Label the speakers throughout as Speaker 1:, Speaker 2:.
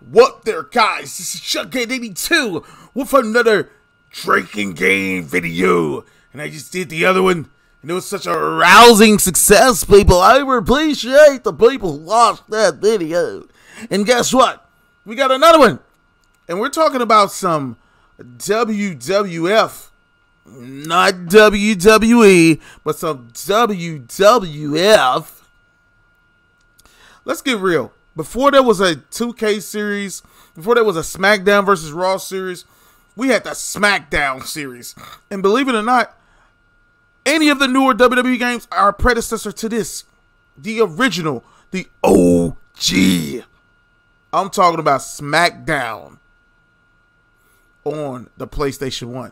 Speaker 1: What there, guys? This is Chuck82 with another drinking game video. And I just did the other one, and it was such a rousing success, people. I appreciate the people who watched that video. And guess what? We got another one. And we're talking about some WWF. Not WWE, but some WWF. Let's get real. Before there was a 2K series, before there was a SmackDown versus Raw series, we had the SmackDown series. And believe it or not, any of the newer WWE games are a predecessor to this. The original, the OG. I'm talking about SmackDown on the PlayStation 1.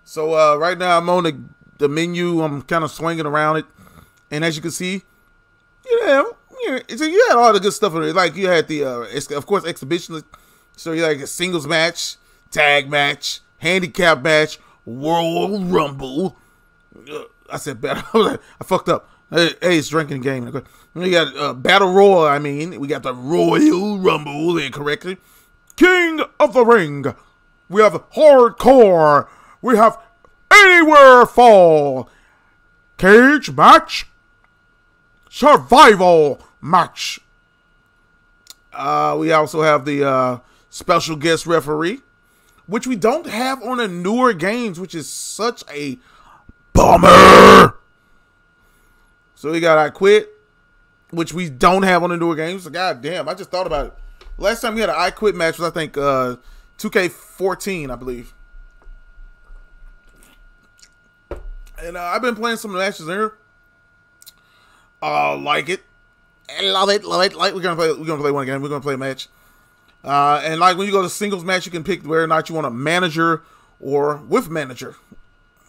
Speaker 1: So right now I'm on the menu. I'm kind of swinging around it. And as you can see, so you had all the good stuff in it. Like you had the, of course, exhibition. So you had like a singles match, tag match, handicap match, World Rumble. I said battle. I fucked up. Hey, it's drinking game. We got Battle Royal. I mean, we got the Royal Rumble incorrectly. King of the Ring. We have Hardcore. We have Anywhere Fall. Cage match. Survival match. We also have the special guest referee, which we don't have on the newer games, which is such a bummer. So we got I Quit, which we don't have on the newer games. So god damn, I just thought about it. Last time we had an I Quit match was I think 2K14, I believe. And I've been playing some matches there. Like it. Love it. Like we're gonna play one again. We're gonna play a match. And like when you go to singles match, you can pick whether or not you want a manager or with manager.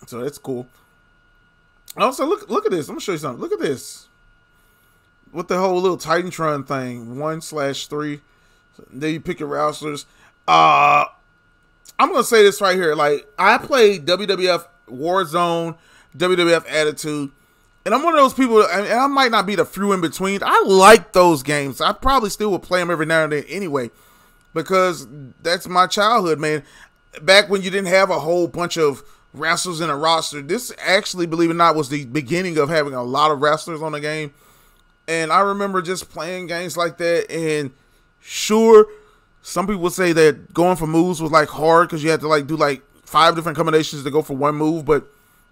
Speaker 1: So that's cool. Also, look at this. I'm gonna show you something. Look at this. With the whole little Titantron thing. 1/3. Then you pick your wrestlers. I'm gonna say this right here. Like I played WWF Warzone, WWF Attitude. And I'm one of those people, and I might not be the few in between. I like those games. I probably still will play them every now and then anyway, because that's my childhood, man. Back when you didn't have a whole bunch of wrestlers in a roster, this actually, believe it or not, was the beginning of having a lot of wrestlers on the game. And I remember just playing games like that. And sure, some people say that going for moves was like hard because you had to like do like 5 different combinations to go for one move, but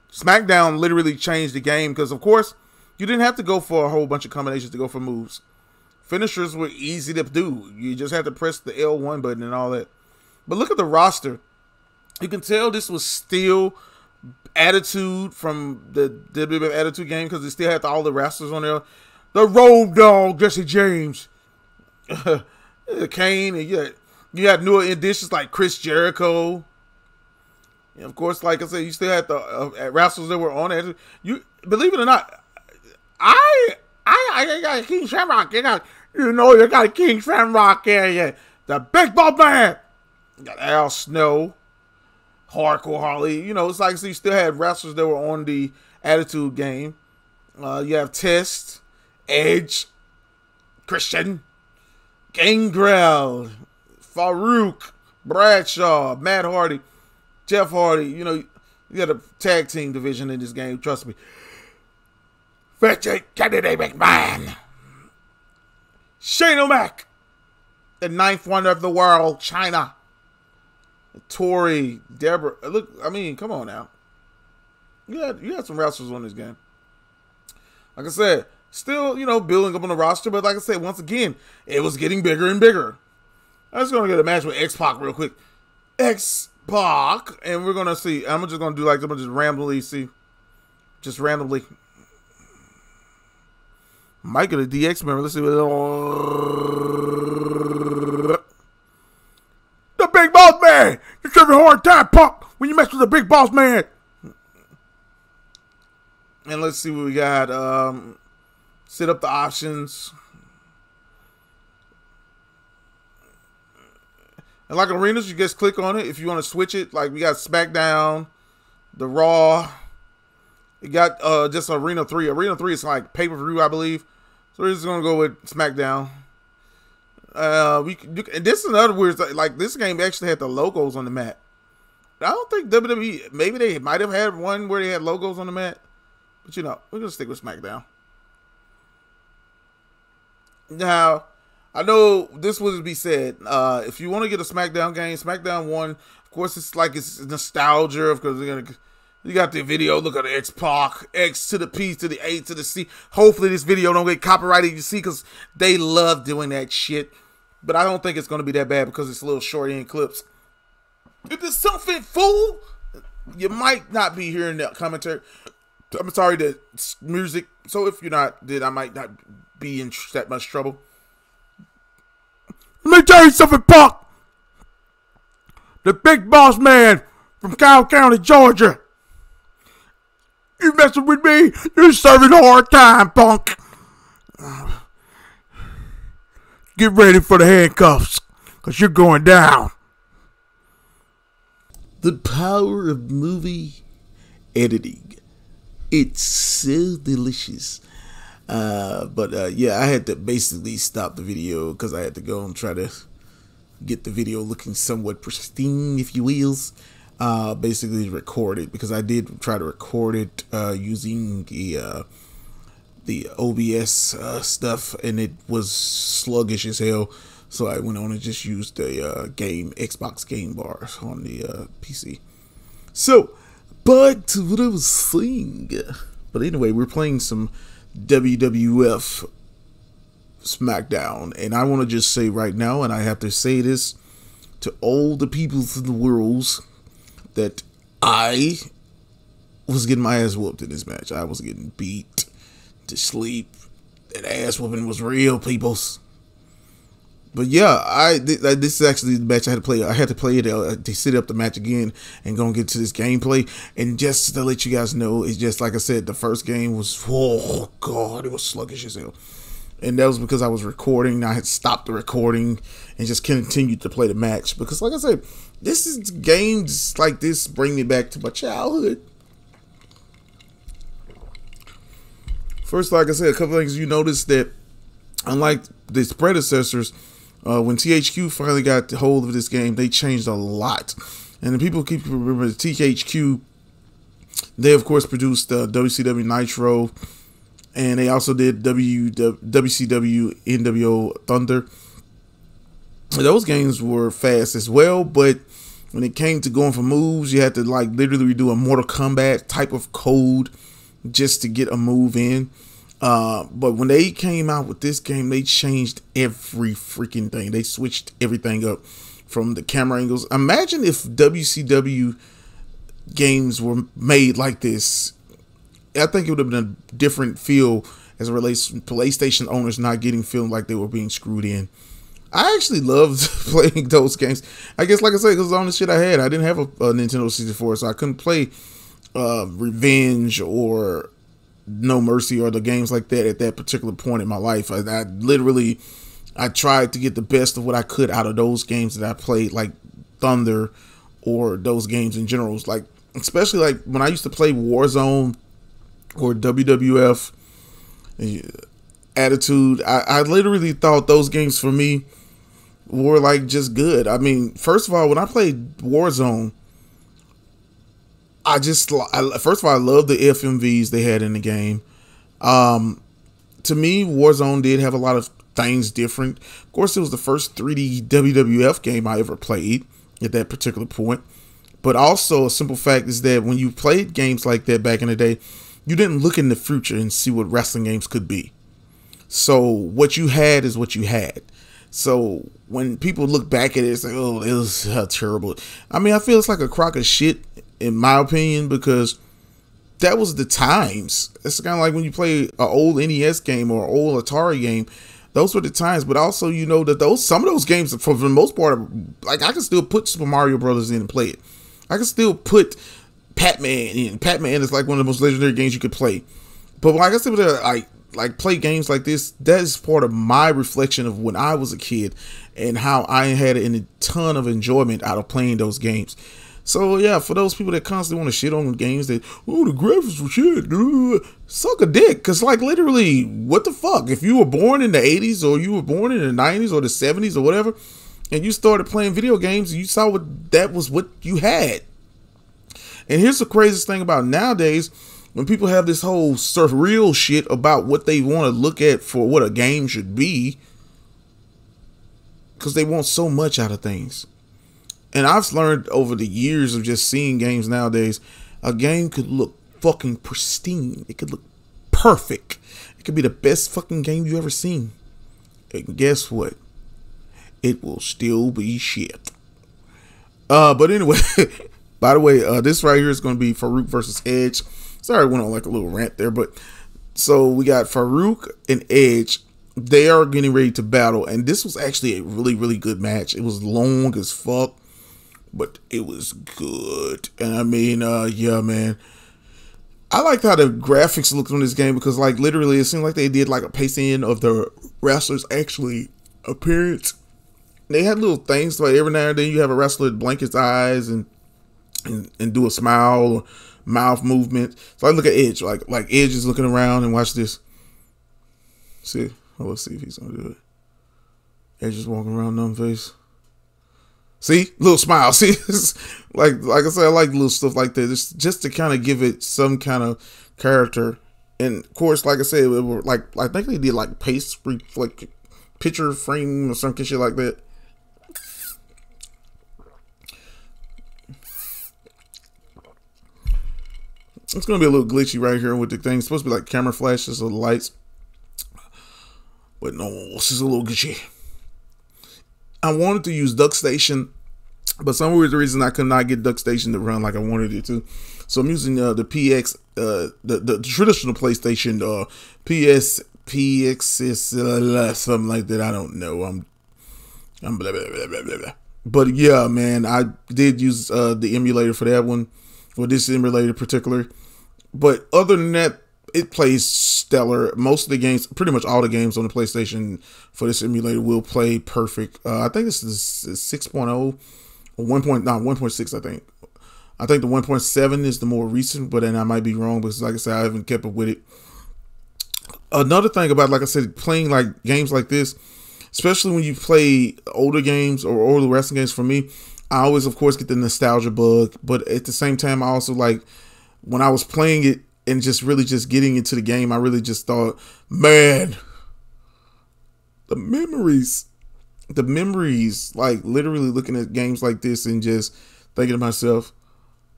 Speaker 1: SmackDown literally changed the game because, of course, you didn't have to go for a whole bunch of combinations to go for moves. Finishers were easy to do. You just had to press the L1 button and all that. But look at the roster. You can tell this was still Attitude from the WWF Attitude game because it still had all the wrestlers on there. The Road Dogg, Jesse James. Kane. And you had newer additions like Chris Jericho. And of course, like I said, you still had the wrestlers that were on it. You believe it or not, I got King Shamrock. You got King Shamrock here. Yeah. The Big Bald Man. You got Al Snow, Hardcore Holly. You know, it's like so you still had wrestlers that were on the Attitude game. You have Test, Edge, Christian, Gangrel, Farouk, Bradshaw, Matt Hardy. Jeff Hardy, you know, you got a tag team division in this game, trust me. Richard Kennedy McMahon. Shane O'Mac. The 9th wonder of the world, China. Tori, Deborah. Look, I mean, come on now. You had some wrestlers on this game. Like I said, still, you know, building up on the roster, but like I said, once again, it was getting bigger and bigger. I'm just going to get a match with X-Pac real quick. X-Pac, and we're gonna see. I'm just gonna do like I'm gonna just randomly see, just randomly. Might get a DX member. Let's see what. The Big Boss Man. You're having a hard time, Punk, when you mess with the Big Boss Man. And let's see what we got. Set up the options. And like arenas, you just click on it if you want to switch it. Like we got SmackDown, the Raw. You got just Arena 3. Arena 3 is like pay-per-view, I believe. So we're just going to go with SmackDown. And this is another weird, like this game actually had the logos on the map. I don't think WWE, maybe they might have had one where they had logos on the map, but you know, we're gonna stick with SmackDown. Now, I know this would be said. If you want to get a SmackDown game, SmackDown 1, of course, it's nostalgia because you got the video. Look at the X-Pac, X to the P to the A to the C. Hopefully, this video don't get copyrighted. You see, because they love doing that shit. But I don't think it's going to be that bad because it's little short end clips. If it's something fool, you might not be hearing that commentary. I'm sorry, the music. So if you're not, then I might not be in that much trouble. Let me tell you something, Puck. The big boss man from Kyle County, Georgia. You messing with me? You're serving a hard time, punk. Get ready for the handcuffs, because you're going down. The power of movie editing. It's so delicious. Yeah, I had to basically stop the video because I had to go and try to get the video looking somewhat pristine, if you wills. Basically record it because I did try to record it using the OBS stuff, and it was sluggish as hell. So I went on and just used the Xbox game bars on the PC. So back to what I was saying. But anyway, we're playing some WWF Smackdown, and I want to just say right now, and I have to say this to all the people in the world, that I was getting my ass whooped in this match. I was getting beat to sleep. That ass whooping was real, peoples. But yeah, this is actually the match I had to play. I had to play it to set up the match again and go and get to this gameplay. And just to let you guys know, it's just like I said, the first game was, oh god, it was sluggish as hell. And that was because I was recording. I had stopped the recording and just continued to play the match. Because like I said, this is games like this bring me back to my childhood. First, like I said, a couple things you notice that, unlike its predecessors, when THQ finally got hold of this game, they changed a lot. And the people keep remembering THQ. They of course produced WCW Nitro, and they also did WCW NWO Thunder. Those games were fast as well, but when it came to going for moves, you had to like literally do a Mortal Kombat type of code just to get a move in. But when they came out with this game, they changed every freaking thing. They switched everything up from the camera angles. Imagine if WCW games were made like this. I think it would have been a different feel as it relates to PlayStation owners not getting feeling like they were being screwed in. I actually loved playing those games. I guess, like I said, because on the shit I had, I didn't have a Nintendo 64, so I couldn't play Revenge or No Mercy or the games like that at that particular point in my life. I literally tried to get the best of what I could out of those games that I played, like Thunder or those games in general. Like, especially like when I used to play Warzone or WWF Attitude, I literally thought those games for me were like just good. I mean, first of all, when I played Warzone, first of all, I love the FMVs they had in the game. To me, Warzone did have a lot of things different. Of course, it was the first 3D WWF game I ever played at that particular point. But also, a simple fact is that when you played games like that back in the day, you didn't look in the future and see what wrestling games could be. So what you had is what you had. So when people look back at it, it's like, oh, it was terrible. I mean, I feel it's like a crock of shit, in my opinion, because that was the times. It's kind of like when you play an old NES game or an old Atari game. Those were the times. But also, you know, that some of those games, for the most part, like I can still put Super Mario Brothers in and play it. I can still put Pac-Man in. Pac-Man is like one of the most legendary games you could play. But like I said, like play games like this, that is part of my reflection of when I was a kid and how I had a ton of enjoyment out of playing those games. So yeah, for those people that constantly want to shit on games that, oh, the graphics were shit, suck a dick. Cause like literally, what the fuck? If you were born in the 80s or you were born in the 90s or the 70s or whatever, and you started playing video games, you saw that was what you had. And here's the craziest thing about nowadays, when people have this whole surreal shit about what they want to look at for what a game should be, because they want so much out of things. And I've learned over the years of just seeing games nowadays, a game could look fucking pristine. It could look perfect. It could be the best fucking game you ever seen. And guess what? It will still be shit. But anyway, by the way, this right here is going to be Farouk versus Edge. Sorry, I went on like a little rant there, but so we got Farouk and Edge. They are getting ready to battle, and this was actually a really, really good match. It was long as fuck, but it was good. And I mean, yeah, man, I liked how the graphics looked on this game because, like, literally, it seemed like they did like a pacing of the wrestlers' actually appearance. They had little things like every now and then you have a wrestler blink his eyes and do a smile or mouth movement. So I look at Edge, like Edge is looking around, and watch this. See, let's see if he's gonna do it. Edge is walking around numb face. See, little smile. See, like I said, I like little stuff like that, just to kind of give it some kind of character. And of course, like I said, it were like I think they did like paste like picture frame or some shit like that. It's gonna be a little glitchy right here with the thing. It's supposed to be like camera flashes or lights, but no, this is a little glitchy. I wanted to use DuckStation, but some weird reason I could not get DuckStation to run like I wanted it to. So I'm using the PX, the traditional PlayStation, PX something like that. I don't know. I'm blah, blah, blah, blah, blah. But yeah, man, I did use the emulator for that one, for this emulator in particular. But other than that, it plays stellar. Most of the games, pretty much all the games on the PlayStation for this emulator will play perfect. I think this is 6.0 or 1.6, I think. I think the 1.7 is the more recent, but then I might be wrong because, like I said, I haven't kept up with it. Another thing about, like I said, playing like games like this, especially when you play older games or older wrestling games, for me, I always, of course, get the nostalgia bug. But at the same time, I also like, when I was playing it and just really just getting into the game, I really just thought, man, the memories, like literally looking at games like this and just thinking to myself,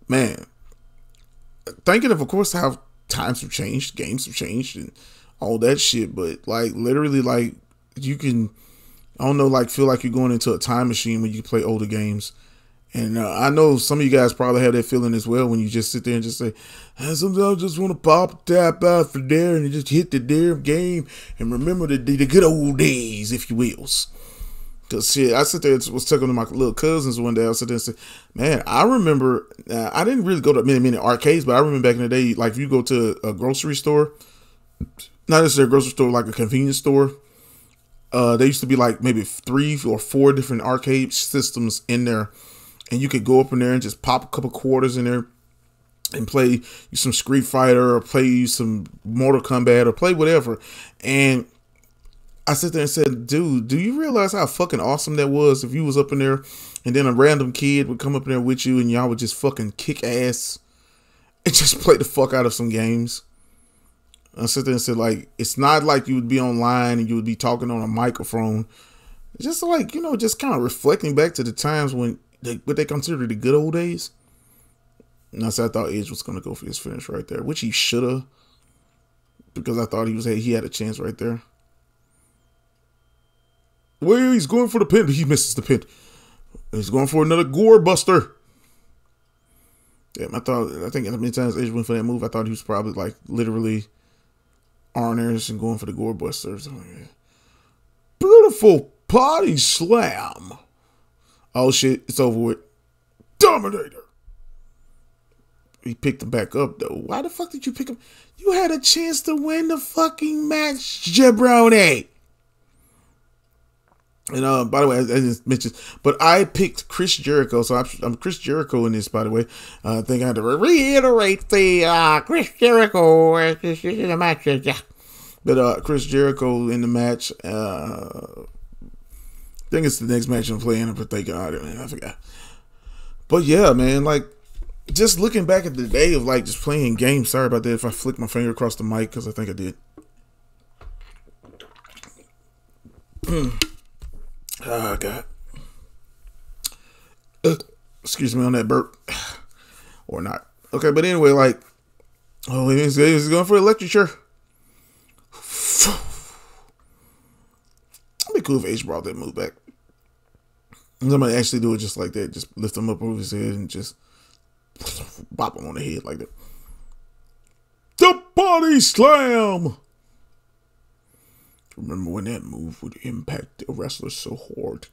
Speaker 1: man, thinking of course, how times have changed, games have changed and all that shit. But like literally, like you can, I don't know, like feel like you're going into a time machine when you play older games. And I know some of you guys probably have that feeling as well when you just sit there and just say, sometimes I just want to pop tap out for there and just hit the damn game and remember the good old days, if you wills. Because shit, I sit there and was talking to my little cousins one day. I sit there and said, man, I remember, I didn't really go to many arcades, but I remember back in the day, like if you go to a grocery store, not necessarily a grocery store, like a convenience store, there used to be like maybe 3 or 4 different arcade systems in there. And you could go up in there and just pop a couple quarters in there and play you some Street Fighter or play you some Mortal Kombat or play whatever. And I sit there and said, dude, do you realize how fucking awesome that was if you was up in there and then a random kid would come up in there with you and y'all would just fucking kick ass and just play the fuck out of some games? I sit there and said, like, it's not like you would be online and you would be talking on a microphone. It's just like, you know, just kind of reflecting back to the times when what they consider the good old days. And I said I thought Edge was going to go for his finish right there, which he should have, because I thought he had a chance right there. Well, he's going for the pin. He misses the pin. He's going for another gore buster. Damn, I think how many times Edge went for that move, I thought he was probably like literally Arn Anderson going for the gore buster. Beautiful body slam. Oh shit, it's over with. Dominator. He picked him back up though. Why the fuck did you pick him? You had a chance to win the fucking match, jabroni. And by the way, I just mentioned, but I picked Chris Jericho, so I'm Chris Jericho in this. By the way, I think I had to reiterate the Chris Jericho in the match. Yeah, but Chris Jericho in the match. I think it's the next match I'm playing. But thank God, I forgot. But yeah, man, like just looking back at the day of like just playing games. Sorry about that if I flicked my finger across the mic because I think I did. Oh, God. Excuse me on that burp. Or not. Okay, but anyway, like, oh, he's going for electric chair. It'd be cool if H brought that move back. Somebody actually do it just like that. Just lift him up over his head and just bop him on the head like that. The body slam! Remember when that move would impact the wrestler so hard?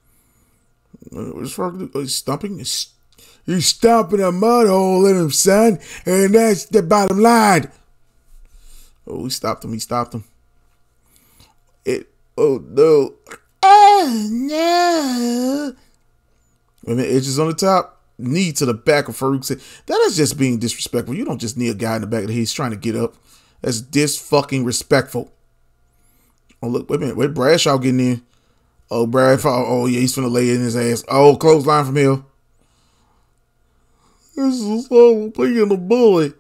Speaker 1: He's stomping. He's stomping a mud hole in him, son. And that's the bottom line. Oh, he stopped him. Oh, no. Oh, no. When the edge is on the top, knee to the back of Farouk said, that is just being disrespectful. You don't just knee a guy in the back of the head. He's trying to get up. That's dis-fucking-respectful. Oh, look, wait a minute. Wait, Bradshaw getting in. Oh, oh, yeah, he's finna lay in his ass. Oh, clothesline from here. This is so being a bully.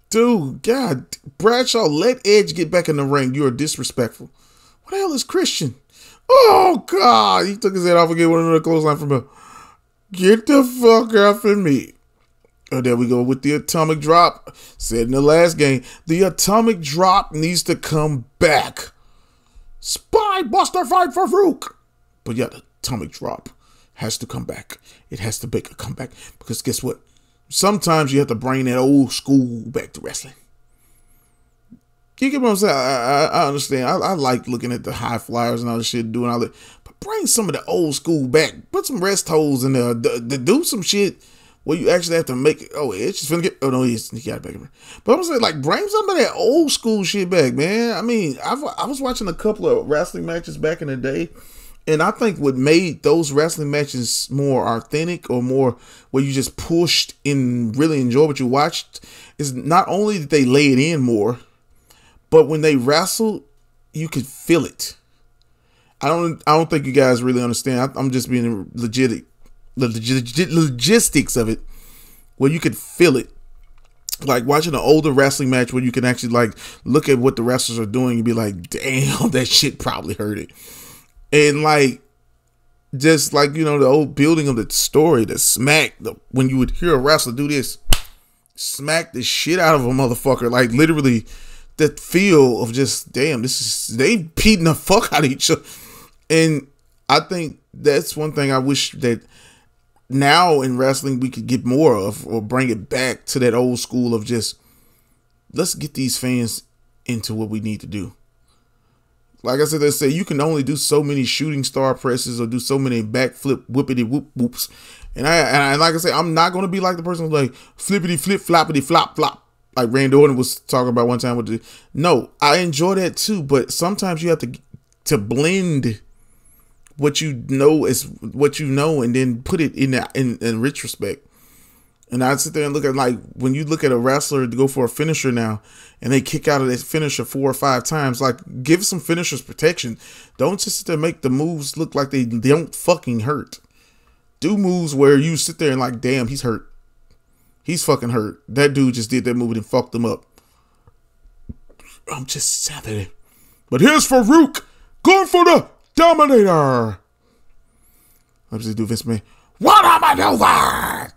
Speaker 1: Dude, God, Bradshaw, let Edge get back in the ring. You are disrespectful. What the hell is Christian? Oh, God. He took his head off and gave one another clothesline from here. Get the fuck off of me. Oh, there we go with the atomic drop. Said in the last game, the atomic drop needs to come back. Spy Buster fight for Farouk. But yeah, the atomic drop has to come back. It has to make a comeback. Because guess what? Sometimes you have to bring that old school back to wrestling. You get what I'm saying? I understand. I like looking at the high flyers and all this shit, doing all that. But bring some of the old school back. Put some rest holds in there. Do some shit where you actually have to make it. Oh, it's just finna get. Oh, no, he got it back. But I'm saying, like, bring some of that old school shit back, man. I mean, I was watching a couple of wrestling matches back in the day, and I think what made those wrestling matches more authentic or more where you just pushed and really enjoyed what you watched is not only did they lay it in more, but when they wrestled, you could feel it. I don't think you guys really understand. I'm just being legit. The logistics of it, where you could feel it, like watching an older wrestling match where you can actually like look at what the wrestlers are doing and be like, damn, that shit probably hurt it. And like, just like, you know, the old building of the story, the smack, when you would hear a wrestler do this, smack the shit out of a motherfucker, like literally that feel of just, damn, they beating the fuck out of each other. And I think that's one thing I wish that now in wrestling we could get more of, or bring it back to that old school of just, let's get these fans into what we need to do. Like I said, they say you can only do so many shooting star presses or do so many backflip whippity whoop whoops. And I like I say, I'm not going to be like the person who's like flippity flip floppity flop flop, like Randy Orton was talking about one time with the. No, I enjoy that too, but sometimes you have to blend what you know is what you know, and then put it in retrospect. And I'd sit there and look at, like, when you look at a wrestler to go for a finisher now, and they kick out of that finisher 4 or 5 times, like, give some finishers protection. Don't just sit there and make the moves look like they don't fucking hurt. Do moves where you sit there and like, damn, he's hurt. He's fucking hurt. That dude just did that move and fucked him up. I'm just saying. But here's Farouk going for the Dominator. Let's just do Vince Man. What am I doing?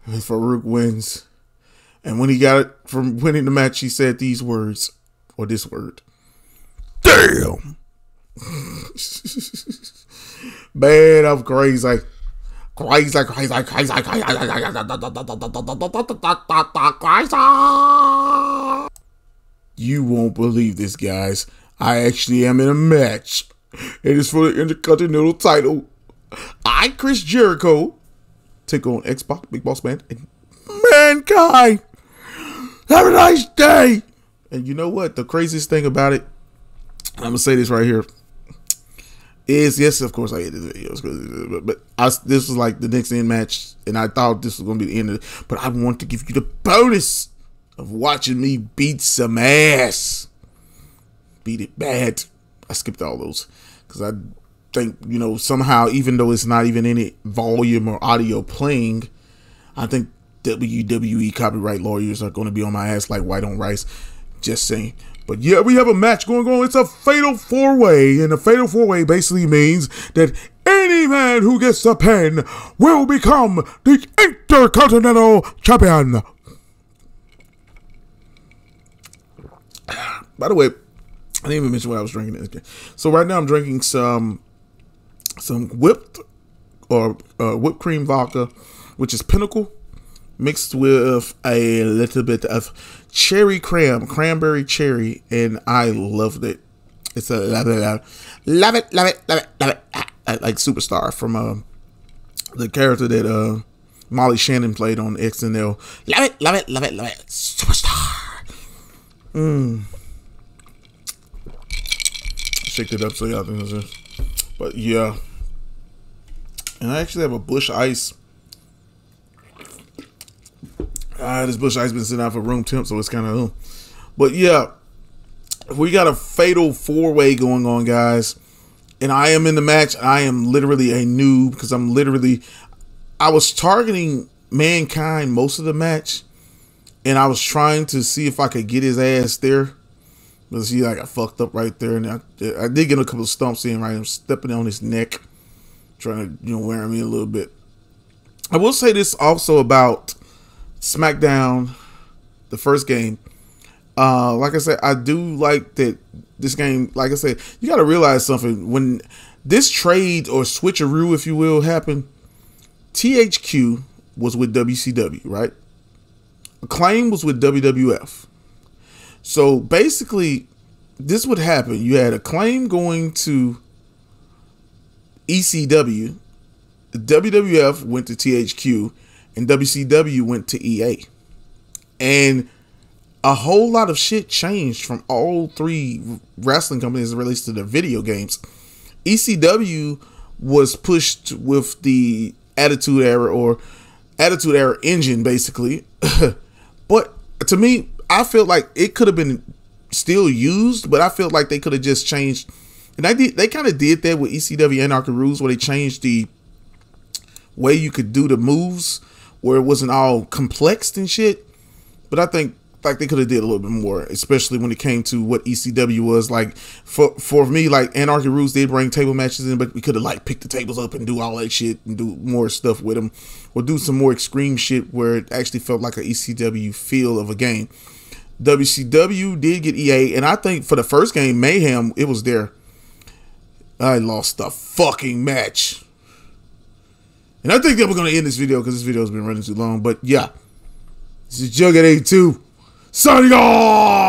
Speaker 1: And Farouk wins. And when he got it from winning the match, he said these words, or this word. Damn. Man, I'm crazy. Crazy. You won't believe this, guys. I actually am in a match. It is for the Intercontinental title. I, Chris Jericho, take on X-Pac, Big Boss Man, and Mankind. Have a nice day. And you know what? The craziest thing about it I'm gonna say this right here. Yes, of course I hate this video, but this was like the next end match, and I thought this was gonna be the end of it. But I want to give you the bonus of watching me beat some ass, beat it bad. I skipped all those because I think, you know, somehow, even though it's not even any volume or audio playing, I think WWE copyright lawyers are going to be on my ass like white on rice. Just saying. But yeah, we have a match going on. It's a fatal 4-way, and a fatal 4-way basically means that any man who gets the pin will become the Intercontinental Champion. By the way, I didn't even mention what I was drinking in this game. So right now I'm drinking some whipped cream vodka, which is Pinnacle, mixed with a little bit of cherry cranberry cherry, and I loved it. It's a love it. Like Superstar from the character that Molly Shannon played on XNL. Love it. Superstar. Shake it up so y'all think this. But yeah. And I actually have a Bush Ice. This Bush Ice been sitting out for room temp, so it's kind of. But yeah, we got a fatal 4-way going on, guys. And I am in the match. I am literally a noob because I was targeting Mankind most of the match, and I was trying to see if I could get his ass there. But see, like, I fucked up right there, and I did get a couple of stumps in. Right, I'm stepping on his neck, trying to, wear me a little bit. I will say this also about Smackdown, the first game. Like I said, I do like that this game. Like I said, you got to realize something. When this trade or switcheroo, if you will, happened, THQ was with WCW, right? Acclaim was with WWF. So basically, this would happen. You had Acclaim going to ECW, WWF went to THQ, and WCW went to EA. And a whole lot of shit changed from all three wrestling companies as it relates to the video games. ECW was pushed with the Attitude Era engine, basically. But to me, I feel like it could have been still used, but I feel like they could have just changed. And they kind of did that with ECW Anarchy Rules, where they changed the way you could do the moves, where it wasn't all complex and shit. But I think like they could have did a little bit more, especially when it came to what ECW was. Like for me, like Anarchy Rules did bring table matches in, but we could have like picked the tables up and do all that shit and do more stuff with them, or do some more extreme shit where it actually felt like an ECW feel of a game. WCW did get EA, and I think for the first game, Mayhem, it was there. I lost the fucking match. And I think that we're going to end this video because this video has been running too long. But yeah, this is Jughead 82 signing off.